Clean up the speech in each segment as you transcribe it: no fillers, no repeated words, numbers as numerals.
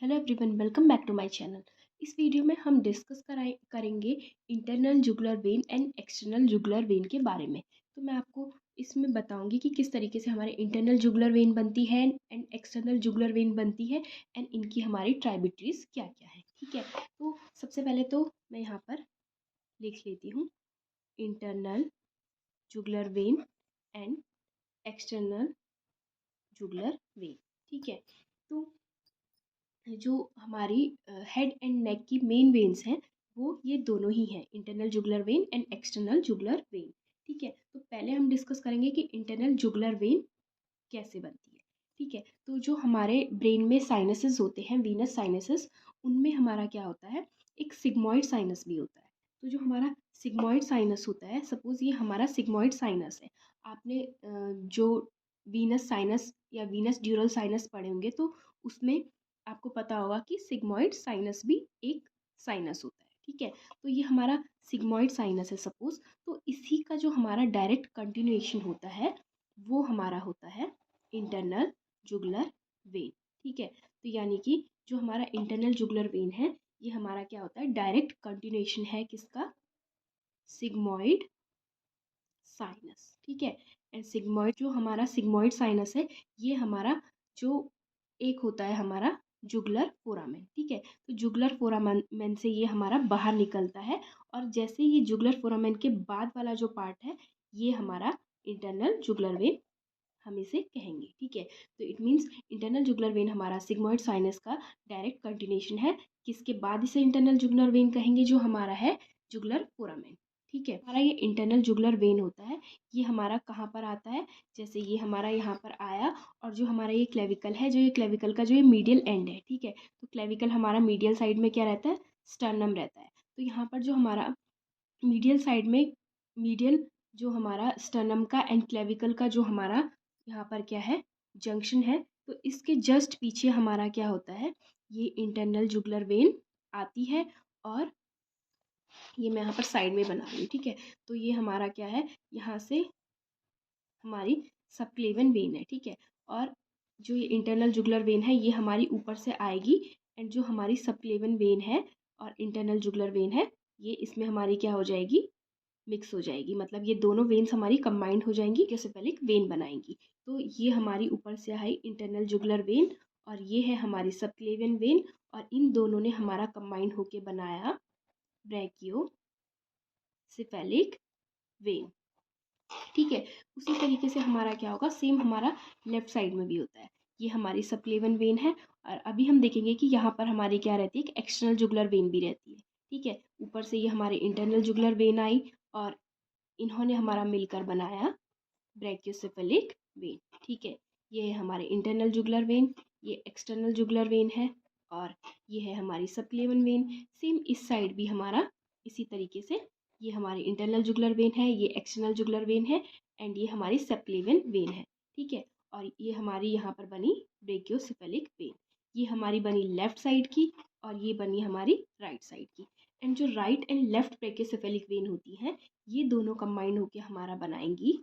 Hello everyone, welcome back to my channel. इस video में हम डिस्कस करेंगे internal jugular vein and external jugular vein के बारे में। तो मैं आपको इसमें बताऊंगी कि किस तरीके से हमारे इंटरनल जुगुलर वेन बनती है एंड एक्सटर्नल जुगुलर वेन बनती है एंड इनकी हमारी ट्राइब्यूटरीज क्या क्या है। ठीक है, तो सबसे पहले तो मैं यहाँ पर लिख लेती हूँ internal jugular vein and external jugular when. ठीक है, तो जो हमारी हेड एंड नेक की मेन वेन्स हैं वो ये दोनों ही हैं, internal jugular vein and external jugular when. ठीक है, तो पहले हम डिस्कस करेंगे कि इंटरनल जुगुलर वेन कैसे बनती है। ठीक है, तो जो हमारे ब्रेन में साइनसेस होते हैं, वीनस साइनसेस, उनमें हमारा क्या होता है, एक सिग्मॉइड साइनस भी होता है। तो जो हमारा सिग्मॉइड साइनस होता है, सपोज ये हमारा सिग्मॉइड साइनस है। आपने जो वीनस साइनस या वीनस ड्यूरल साइनस पढ़े होंगे तो उसमें आपको पता होगा कि सिग्मॉइड साइनस भी एक साइनस होता है। ठीक है, तो ये हमारा सिग्मॉइड साइनस है सपोज, तो इसी का जो हमारा डायरेक्ट कंटिन्यूएशन होता है वो हमारा होता है इंटरनल जुगुलर वेन। ठीक है, तो यानी कि जो हमारा इंटरनल जुगुलर वेन है ये हमारा क्या होता है, डायरेक्ट कंटिन्यूएशन है किसका, सिग्मॉइड साइनस। ठीक है, एंड सिग्मॉइड, जो हमारा सिग्मॉइड साइनस है ये हमारा जो एक होता है हमारा जुगुलर फोरामेन। ठीक है, तो जुगुलर फोरामेन से ये हमारा बाहर निकलता है और जैसे ये जुगुलर फोरामेन के बाद वाला जो पार्ट है ये हमारा इंटरनल जुगुलर वेन हम इसे कहेंगे। ठीक है, तो it means internal jugular when हमारा सिग्मॉइड साइनस का डायरेक्ट कंटिन्यूएशन है, किसके बाद इसे इंटरनल जुगुलर वेन कहेंगे, जो हमारा है जुगुलर फोरामेन। ठीक है, हमारा ये इंटरनल जुगुलर वेन होता है, ये हमारा कहाँ पर आता है, जैसे ये हमारा यहाँ पर आया और जो हमारा ये क्लेविकल है, जो ये क्लेविकल का जो ये मीडियल एंड है। ठीक है, तो क्लेविकल हमारा मीडियल साइड में क्या रहता है, स्टर्नम रहता है। तो यहाँ पर जो हमारा मीडियल साइड में, मीडियल जो हमारा स्टर्नम का एंड क्लेविकल का जो हमारा यहाँ पर क्या है, जंक्शन है, तो इसके जस्ट पीछे हमारा क्या होता है, ये इंटरनल जुगुलर वेन आती है। और ये मैं यहाँ पर साइड में बना रही हूँ। ठीक है, तो ये हमारा क्या है, यहाँ से हमारी सबक्लेवन वेन है। ठीक है, और जो ये इंटरनल जुगुलर वेन है ये हमारी ऊपर से आएगी एंड जो हमारी सबक्लेवन वेन है और इंटरनल जुगुलर वेन है ये इसमें हमारी क्या हो जाएगी, मिक्स हो जाएगी, मतलब ये दोनों वेन्स हमारी कंबाइंड हो जाएंगी, क्योसेफेलिक वेन बनाएंगी। तो ये हमारी ऊपर से आई इंटरनल जुगुलर वेन और ये है हमारी सबक्लेवियन वेन और इन दोनों ने हमारा कंबाइंड होके बनाया ब्रैकियोसेफेलिक वेन। ठीक है, उसी तरीके से हमारा क्या होगा, सेम हमारा लेफ्ट साइड में भी होता है। ये हमारी सबक्लेवन वेन है और अभी हम देखेंगे कि यहाँ पर हमारी क्या रहती है, एक एक्सटर्नल जुगुलर वेन भी रहती है। ठीक है, ऊपर से ये हमारी इंटरनल जुगुलर वेन आई और इन्होंने हमारा मिलकर बनाया ब्रैकियोसेफेलिक वेन। ठीक है, ये है हमारे इंटरनल जुगुलर वेन, ये एक्सटर्नल जुगुलर वेन है और ये है हमारी सबक्लेवन वेन। सेम इस साइड भी हमारा इसी तरीके से, ये हमारी इंटरनल जुगुलर वेन है, ये एक्सटर्नल जुगुलर वेन है एंड ये हमारी सबक्लेवन वेन है। ठीक है, और ये हमारी यहाँ पर बनी ब्रैकियोसेफेलिक वेन, ये हमारी बनी लेफ्ट साइड की और ये बनी हमारी राइट साइड की। एंड जो right and left brachiocephalic when होती हैं ये दोनों कंबाइंड होकर हमारा बनाएंगी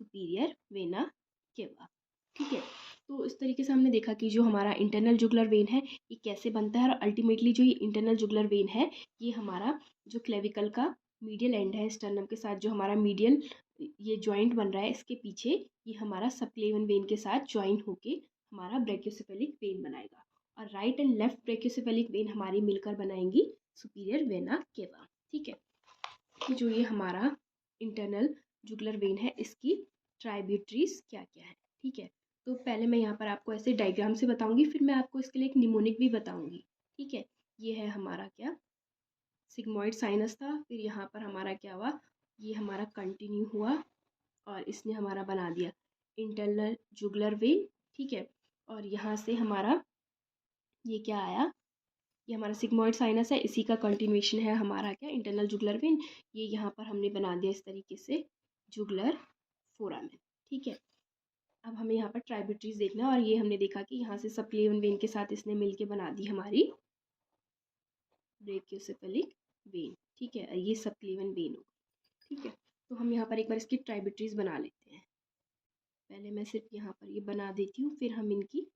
सुपीरियर वेना केवा। ठीक है, तो इस तरीके से हमने देखा कि जो हमारा इंटरनल जुगुलर वेन है ये कैसे बनता है और अल्टीमेटली जो ये इंटरनल जुगुलर वेन है ये हमारा जो क्लेविकल का मीडियल एंड है स्टर्नम के साथ, जो हमारा मीडियल ये जॉइंट बन रहा है इसके पीछे ये हमारा सबक्लेवन वेन के साथ ज्वाइन होके हमारा ब्रैकियोसेफेलिक वेन बनाएगा और right and left brachiocephalic when हमारी मिलकर बनाएंगी सुपीरियर वेना केवा। ठीक है, कि जो ये हमारा इंटरनल जुगुलर वेन है इसकी ट्राइब्यूटरीज क्या क्या है। ठीक है, तो पहले मैं यहाँ पर आपको ऐसे डायग्राम से बताऊंगी, फिर मैं आपको इसके लिए एक निमोनिक भी बताऊंगी। ठीक है, ये है हमारा क्या, सिग्मॉइड साइनस था, फिर यहाँ पर हमारा क्या हुआ, ये हमारा कंटिन्यू हुआ और इसने हमारा बना दिया इंटरनल जुगुलर वेन। ठीक है, और यहाँ से हमारा ये क्या आया, ये हमारा सिग्मॉइड साइनस है, इसी का कंटिन्यूएशन है हमारा क्या, इंटरनल जुगुलर वेन। ये यहाँ पर हमने बना दिया इस तरीके से जुगुलर फोरामेन। ठीक है, अब हमें यहाँ पर ट्राइब्यूटरीज देखना और ये हमने देखा कि यहाँ से सबक्लेवन वेन के साथ इसने मिलके बना दी हमारी ब्रैकियोसेफेलिक वेन। ठीक है, ये सबक्लेवन वेन होगी। ठीक है, तो हम यहाँ पर एक बार इसकी ट्राइब्यूटरीज बना लेते हैं। पहले मैं सिर्फ यहाँ पर ये बना देती हूँ फिर हम इनकी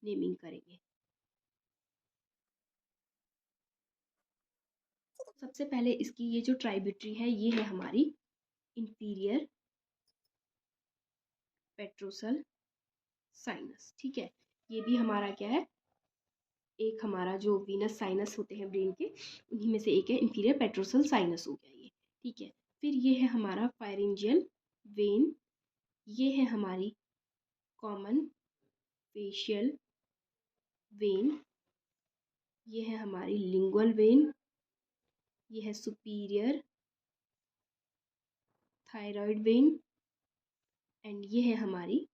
नेमिंग करेंगे। सबसे पहले इसकी ये जो ट्राइब्यूटरी है ये है हमारी इंफीरियर पेट्रोसल साइनस। ठीक है, ये भी हमारा क्या है, एक हमारा जो वीनस साइनस होते हैं ब्रेन के, उन्हीं में से एक है इंफीरियर पेट्रोसल साइनस हो गया ये। ठीक है, फिर ये है हमारा फायरिंजियल वेन, ये है हमारी कॉमन फेशियल वेन, ये है हमारी लिंगुअल वेन, ये है सुपीरियर थायराइड वेन, एंड ये है हमारी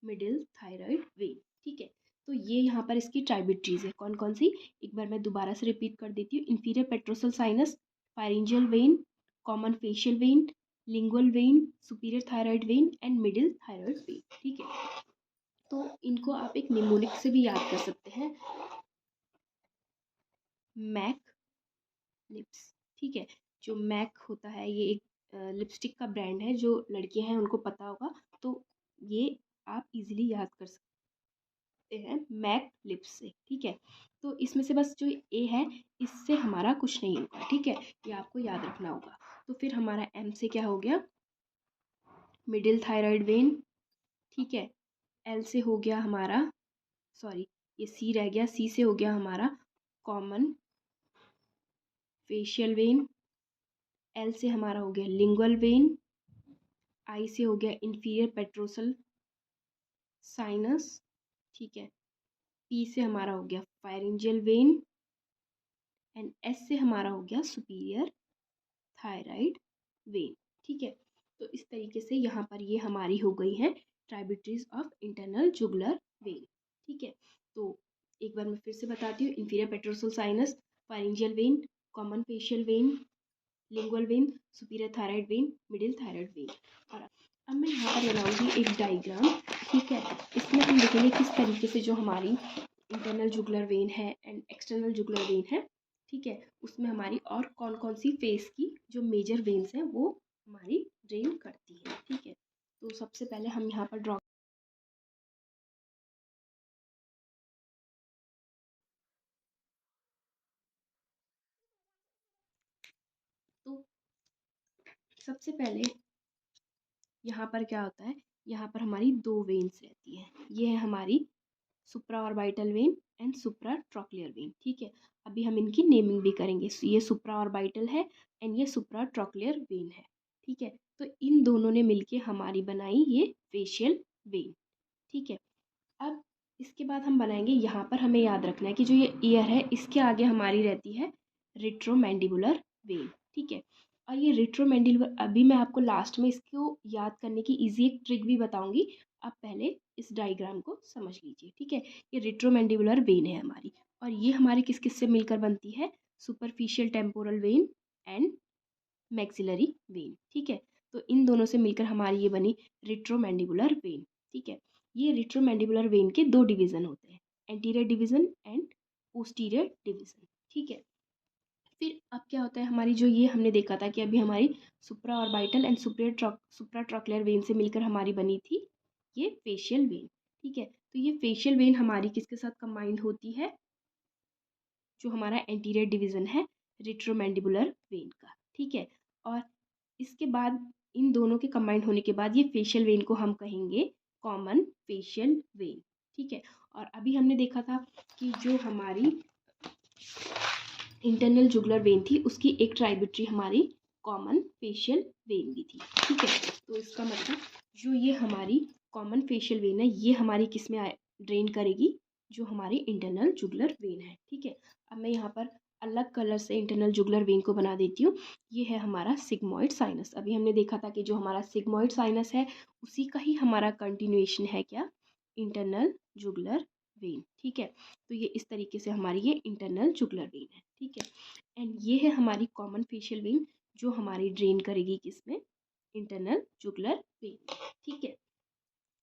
मिडिल थायराइड वेन। ठीक है, तो ये यहाँ पर इसकी ट्राइब्यूटरीज है कौन कौन सी, एक बार मैं दोबारा से रिपीट कर देती हूँ। Inferior petrosal sinus, pharyngeal vein, common facial vein, lingual vein, superior thyroid vein and middle thyroid vein. ठीक है, तो इनको आप एक निमोनिक से भी याद कर सकते हैं, मैक लिप्स। ठीक है, जो मैक होता है ये एक लिपस्टिक का ब्रांड है, जो लड़कियां हैं उनको पता होगा, तो ये आप इजीली याद कर सकते हैं मैक लिप्स से। ठीक है, तो इसमें से बस जो ए है इससे हमारा कुछ नहीं होगा। ठीक है, ये आपको याद रखना होगा। तो फिर हमारा एम से क्या हो गया, मिडिल थायराइड वेन। ठीक है, एल से हो गया हमारा, सॉरी ये सी रह गया, सी से हो गया हमारा कॉमन फेशियल वेन, एल से हमारा हो गया लिंगुअल वेन, आई से हो गया इंफीरियर पेट्रोसल साइनस। ठीक है, पी से हमारा हो गया फायरिंजियल वेन, एंड एस से हमारा हो गया सुपीरियर थायराइड वेन। ठीक है, तो इस तरीके से यहाँ पर ये हमारी हो गई है tributaries of internal jugular when. ठीक है, तो एक बार मैं फिर से बताती हूँ, inferior petrosal sinus, pharyngeal vein, common facial vein, lingual vein, superior thyroid vein, middle thyroid vein. और अब मैं यहाँ पर बनाऊंगी एक डायग्राम। ठीक है, इसमें हम देखेंगे किस तरीके से जो हमारी इंटरनल जुगुलर वेन है एंड एक्सटर्नल जुगुलर वेन है, ठीक है, उसमें हमारी और कौन कौन सी फेस की जो मेजर वेन्स हैं वो हमारी ड्रेन करती है। ठीक है, तो सबसे पहले हम यहाँ पर ड्रॉ, तो सबसे पहले यहाँ पर क्या होता है, यहाँ पर हमारी दो वेन्स रहती हैं, ये है हमारी supra orbital vein and supra trochlear vein. ठीक है, अभी हम इनकी नेमिंग भी करेंगे, ये सुप्रा ऑर्बिटल है एंड ये सुप्रा ट्रॉक्लियर वेन है। ठीक है, तो इन दोनों ने मिलके हमारी बनाई ये फेशियल वेन। ठीक है, अब इसके बाद हम बनाएंगे, यहाँ पर हमें याद रखना है कि जो ये ईयर है इसके आगे हमारी रहती है रेट्रोमैंडिबुलर वेन। ठीक है, और ये रेट्रोमैंडिबुलर, अभी मैं आपको लास्ट में इसको याद करने की इजी एक ट्रिक भी बताऊंगी, आप पहले इस डायग्राम को समझ लीजिए। ठीक है, ये रेट्रोमैंडिबुलर वेन है हमारी, और ये हमारी किस किस से मिलकर बनती है, superficial temporal when and maxillary when. ठीक है, तो इन दोनों से मिलकर हमारी ये बनी रेट्रोमैंडिबुलर वेन। ठीक है, ये रेट्रोमैंडिबुलर वेन के दो डिवीजन होते हैं, anterior division and posterior division. ठीक है, फिर अब क्या होता है, हमारी जो ये हमने देखा था कि अभी हमारी supra orbital and supra trochlear vein से मिलकर हमारी बनी थी ये फेशियल वेन। ठीक है, तो ये फेशियल वेन हमारी किसके साथ कंबाइंड होती है, जो हमारा एंटीरियर डिवीजन है रेट्रोमैंडिबुलर वेन का। ठीक है, और इसके बाद इन दोनों के कंबाइंड होने के बाद ये फेशियल वेन को हम कहेंगे कॉमन फेशियल वेन। ठीक है, और अभी हमने देखा था कि जो हमारी इंटरनल जुगुलर वेन थी उसकी एक ट्राइब्यूटरी हमारी कॉमन फेशियल वेन भी थी। ठीक है, तो इसका मतलब जो ये हमारी कॉमन फेशियल वेन है ये हमारी किस में ड्रेन करेगी, जो हमारी इंटरनल जुगुलर वेन है। ठीक है, अब मैं यहाँ पर अलग कलर से इंटरनल जुगुलर वेन को बना देती हूँ। ये है हमारा सिग्मॉइड साइनस, अभी हमने देखा था कि जो हमारा सिग्मॉइड साइनस है उसी का ही हमारा कंटिन्यूएशन है क्या, इंटरनल जुगुलर वेन। ठीक है, तो ये इस तरीके से हमारी ये इंटरनल जुगुलर वेन है। ठीक है, एंड ये है हमारी कॉमन फेशियल वेन जो हमारी ड्रेन करेगी किसमें, इंटरनल जुगुलर वेन। ठीक है,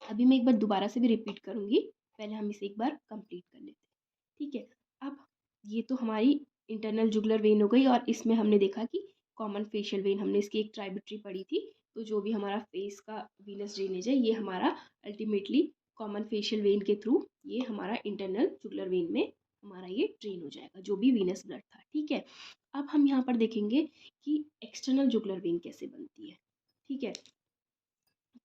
अभी मैं एक बार दोबारा से भी रिपीट करूँगी, पहले हम इसे एक बार कंप्लीट कर लेते हैं। ठीक है, अब ये तो हमारी इंटरनल जुगुलर वेन हो गई, और इसमें हमने देखा कि कॉमन फेशियल वेन, हमने इसकी एक ट्राइब्यूटरी पढ़ी थी, तो जो भी हमारा फेस का वीनस ड्रेनेज है ये हमारा अल्टीमेटली कॉमन फेशियल वेन के थ्रू ये हमारा इंटरनल जुगुलर वेन में हमारा ये ड्रेन हो जाएगा, जो भी वीनस ब्लड था। ठीक है, अब हम यहाँ पर देखेंगे कि एक्सटर्नल जुगुलर वेन कैसे बनती है। ठीक है,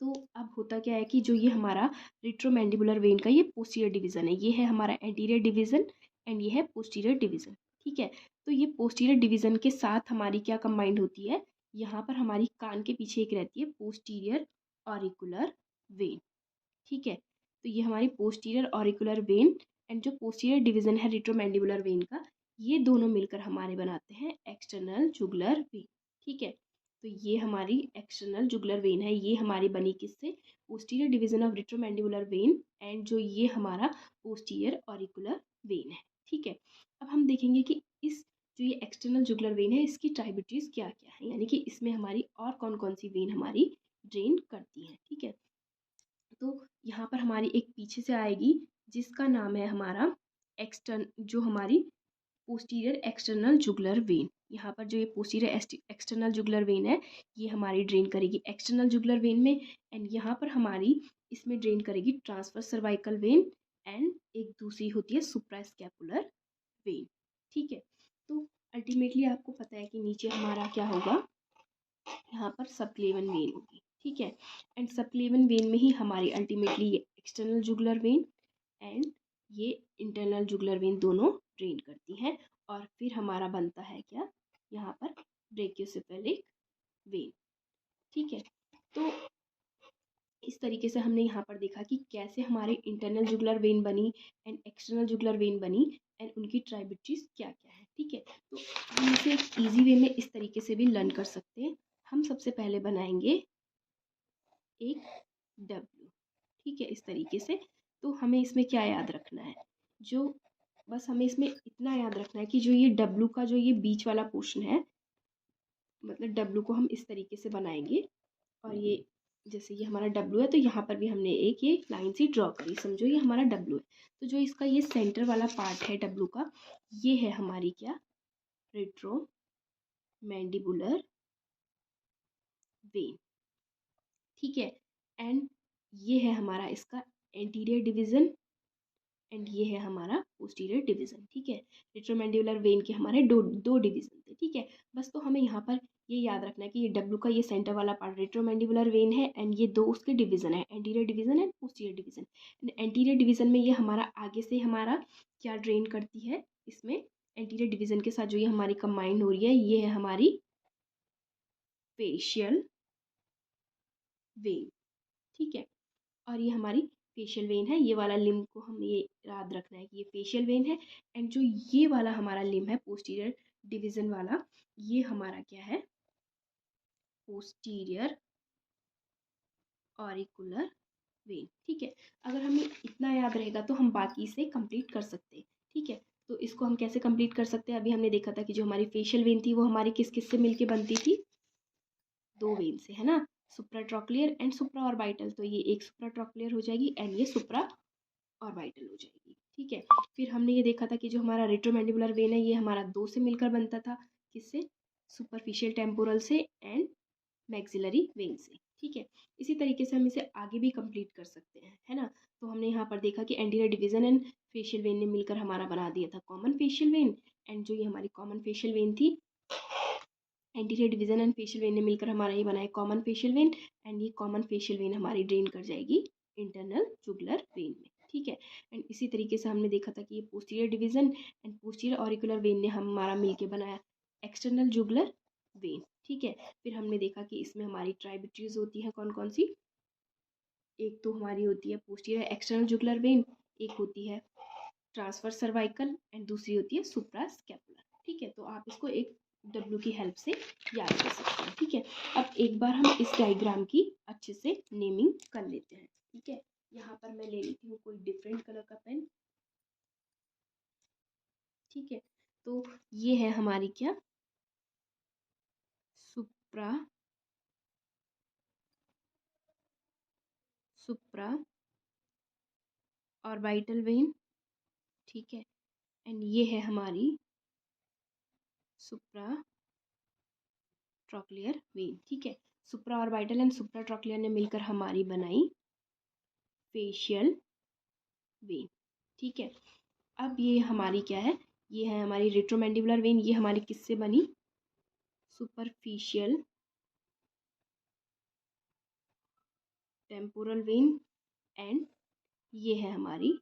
तो अब होता क्या है कि जो ये हमारा रेट्रोमैंडिबुलर वेन का ये पोस्टीरियर डिवीजन है, ये है हमारा एंटीरियर डिवीजन एंड ये है पोस्टीरियर डिवीजन। ठीक है, तो ये पोस्टीरियर डिवीजन के साथ हमारी क्या कंबाइंड होती है, यहाँ पर हमारी कान के पीछे एक रहती है पोस्टीरियर ऑरिकुलर वेन। ठीक है, तो ये हमारी पोस्टीरियर ऑरिकुलर वेन एंड जो पोस्टीरियर डिवीजन है रेट्रोमैंडिबुलर वेन का, ये दोनों मिलकर हमारे बनाते हैं एक्सटर्नल जुगुलर वेन। ठीक है, तो ये हमारी एक्सटर्नल जुगुलर वेन है, ये हमारी बनी किससे, posterior division of retromandibular vein and जो ये हमारा पोस्टीरियर ऑरिकुलर वेन है। ठीक है, अब हम देखेंगे कि इस जो ये एक्सटर्नल जुगुलर वेन है इसकी ट्राइब्यूटरीज क्या क्या है, यानी कि इसमें हमारी और कौन कौन सी वेन हमारी ड्रेन करती हैं। ठीक है, तो यहाँ पर हमारी एक पीछे से आएगी जिसका नाम है हमारा जो हमारी पोस्टीरियर एक्सटर्नल जुगुलर वेन। यहाँ पर जो ये पोस्टीरियर एक्सटर्नल जुगुलर वेन है ये हमारी ड्रेन करेगी एक्सटर्नल जुगुलर वेन में, एंड यहाँ पर हमारी इसमें ड्रेन करेगी ट्रांसवर्स सर्वाइकल वेन एंड एक दूसरी होती है सुप्रास्कैपुलर वेन। ठीक है, तो अल्टीमेटली आपको पता है कि नीचे हमारा क्या होगा, यहाँ पर सबक्लेवन वेन होगी। ठीक है, एंड सबक्लेवन वेन में ही हमारी अल्टीमेटली ये एक्सटर्नल जुगुलर वेन एंड ये इंटरनल जुगुलर वेन दोनों ड्रेन करती हैं, और फिर हमारा बनता है क्या, यहाँ पर ब्रेकियोसेफेलिक वेन। ठीक है, तो इस तरीके से हमने यहाँ पर देखा कि कैसे हमारे इंटरनल जुगुलर वेन बनी एंड एक्सटर्नल जुगुलर वेन बनी एंड उनकी ट्राइब्यूटरीज क्या क्या है। ठीक है, तो हम इसे एक ईजी वे में इस तरीके से भी लर्न कर सकते हैं। हम सबसे पहले बनाएंगे एक डब्ल्यू। ठीक है, इस तरीके से, तो हमें इसमें क्या याद रखना है, जो बस हमें इसमें इतना याद रखना है कि जो ये डब्ल्यू का जो ये बीच वाला पोर्शन है, मतलब डब्ल्यू को हम इस तरीके से बनाएंगे, और ये जैसे ये हमारा डब्ल्यू है तो यहाँ पर भी हमने एक ये लाइन सी ड्रॉ करी, समझो ये हमारा डब्ल्यू है। तो जो इसका ये सेंटर वाला पार्ट है डब्ल्यू का, ये है हमारी क्या, रेट्रो मैंडिबुलर वेन। ठीक है, एंड ये है हमारा इसका एंटीरियर डिवीजन एंड ये है हमारा पोस्टीरियर डिवीजन। ठीक है, रेट्रोमैंडिबुलर वेन के हमारे दो दो डिवीजन थे। ठीक है, बस तो हमें यहाँ पर ये याद रखना है कि ये डब्ल्यू का ये सेंटर वाला पार्ट रेट्रोमैंडिबुलर वेन है एंड ये दो उसके डिवीजन है, anterior division and posterior division. Anterior division में ये हमारा आगे से हमारा क्या ड्रेन करती है, इसमें एंटीरियर डिवीजन के साथ जो ये हमारी कंबाइंड हो रही है ये है हमारी फेशियल वेन। ठीक है, और ये हमारी फेशियल वेन है, ये वाला लिम्ब को हमें ये याद रखना है कि ये फेशियल वेन है, एंड जो ये वाला हमारा लिम्ब है पोस्टीरियर डिवीजन वाला, ये हमारा क्या है, पोस्टीरियर ऑरिकुलर वेन। ठीक है, अगर हमें इतना याद रहेगा तो हम बाकी से कंप्लीट कर सकते हैं। ठीक है, तो इसको हम कैसे कंप्लीट कर सकते हैं, अभी हमने देखा था कि जो हमारी फेशियल वेन थी वो हमारी किस किस से मिलके बनती थी, दो वेन से, है ना, सुप्राट्रॉक्लियर एंड सुप्रा ऑर्बिटल। तो ये एक सुप्राट्रॉक्लियर हो जाएगी एंड ये सुप्रा ऑर्बिटल हो जाएगी। ठीक है, फिर हमने ये देखा था कि जो हमारा रेट्रोमैंडिबुलर वेन है ये हमारा दो से मिलकर बनता था, किससे, सुपरफिशियल टेम्पोरल से एंड मैक्सिलरी वेन से। ठीक है, इसी तरीके से हम इसे आगे भी कंप्लीट कर सकते हैं, है ना। तो हमने यहाँ पर देखा कि anterior division and facial vein ने मिलकर हमारा बना दिया था कॉमन फेशियल वेन, एंड जो ये हमारी कॉमन फेशियल वेन थी, anterior division and facial vein ने मिलकर हमारा ये बनाया कॉमन फेशियल वेन, एंड ये कॉमन फेशियल वेन हमारी ड्रेन कर जाएगी इंटरनल जुगुलर वेन में। ठीक है, एंड इसी तरीके से हमने देखा था कि ये posterior division and posterior auricular when ने हमारा मिलके बनाया एक्सटर्नल जुगुलर वेन। ठीक है, फिर हमने देखा कि इसमें हमारी ट्राइब्यूटरीज होती हैं कौन कौन सी, एक तो हमारी होती है पोस्टीरियर एक्सटर्नल जुगुलर वेन, एक होती है ट्रांसवर्स सर्वाइकल एंड दूसरी होती है सुप्रास्कैपुलर। ठीक है, तो आप इसको एक डब्ल्यू की हेल्प से याद कर सकते हैं। ठीक है, अब एक बार हम इस डायग्राम की अच्छे से नेमिंग कर लेते हैं। ठीक है, यहाँ पर मैं ले लेती हूँ कोई डिफरेंट कलर का पेन। ठीक है, तो ये है हमारी क्या, सुप्रा ऑर्बिटल वेन। ठीक है, एंड ये है हमारी सुप्रा ट्रॉक्लियर वेन। ठीक है, सुप्रा ऑर्बिटल एंड सुप्रा ट्रॉक्लियर ने मिलकर हमारी बनाई फेशियल वेन। ठीक है, अब ये हमारी क्या है, ये है हमारी रेट्रोमैंडिबुलर वेन, ये हमारी किससे बनी, सुपरफिशियल टेम्पोरल वेन, एंड ये है हमारी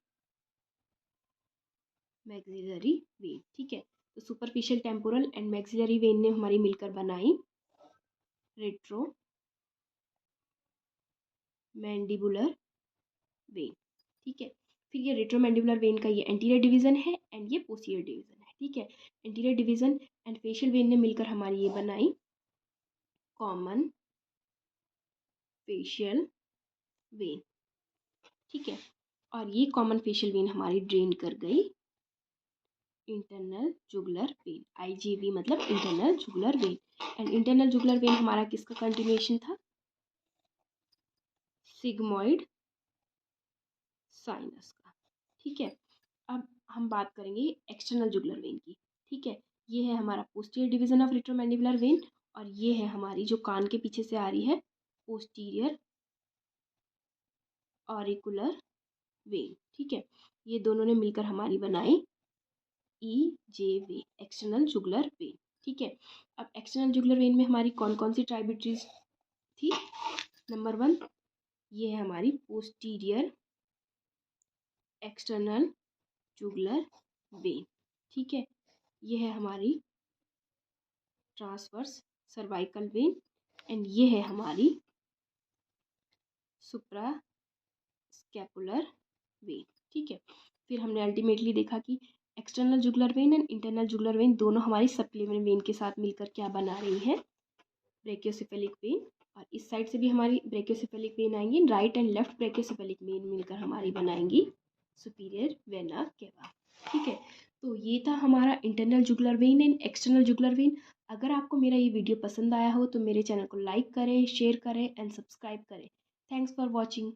मैक्सिलरी वेन। ठीक है, तो superficial temporal and maxillary when ने हमारी मिलकर बनाई रेट्रो मैंडिबुलर वेन। ठीक है, फिर ये रेट्रोमैंडिबुलर वेन का ये एंटीरियर डिवीजन है एंड ये पोस्टीरियर डिवीजन है। ठीक है, anterior division and facial vein ने मिलकर हमारी ये बनाई कॉमन फेशियल वेन। ठीक है, और ये कॉमन फेशियल वेन हमारी ड्रेन कर गई इंटरनल जुगुलर वेन, IJV मतलब internal jugular vein. And internal jugular when हमारा किसका कंटिन्यूएशन था, सिग्मॉइड साइनस का। ठीक है, अब हम बात करेंगे एक्सटर्नल जुगुलर वेन की। ठीक है, ये है हमारा posterior division of retromandibular when, और ये है हमारी जो कान के पीछे से आ रही है पोस्टीरियर ऑरिकुलर वेन। ठीक है, ये दोनों ने मिलकर हमारी बनाई EJV एक्सटर्नल जुगुलर वेन। ठीक है, अब एक्सटर्नल जुगुलर वेन में हमारी कौन कौन सी ट्राइब्यूटरीज थी, नंबर 1 ये है हमारी पोस्टीरियर एक्सटर्नल जुगुलर वेन। ठीक है, ये है हमारी ट्रांसवर्स सर्वाइकल वेन, एंड ये है हमारी सुप्रा स्कैपुलर वेन। ठीक है, फिर हमने अल्टीमेटली देखा कि external jugular vein and internal jugular when दोनों हमारी सबक्लेवियन वेन के साथ मिलकर क्या बना रही है, ब्रेकियोसेफेलिक वेन। और इस साइड से भी हमारी ब्रेकियोसेफेलिक वेन आएंगी, right and left brachiocephalic when मिलकर हमारी बनाएंगी सुपीरियर वेना केवा। ठीक है, तो ये था हमारा internal jugular vein and external jugular when. अगर आपको मेरा ये वीडियो पसंद आया हो तो मेरे चैनल को लाइक करें, शेयर करें एंड सब्सक्राइब करें। Thanks for watching.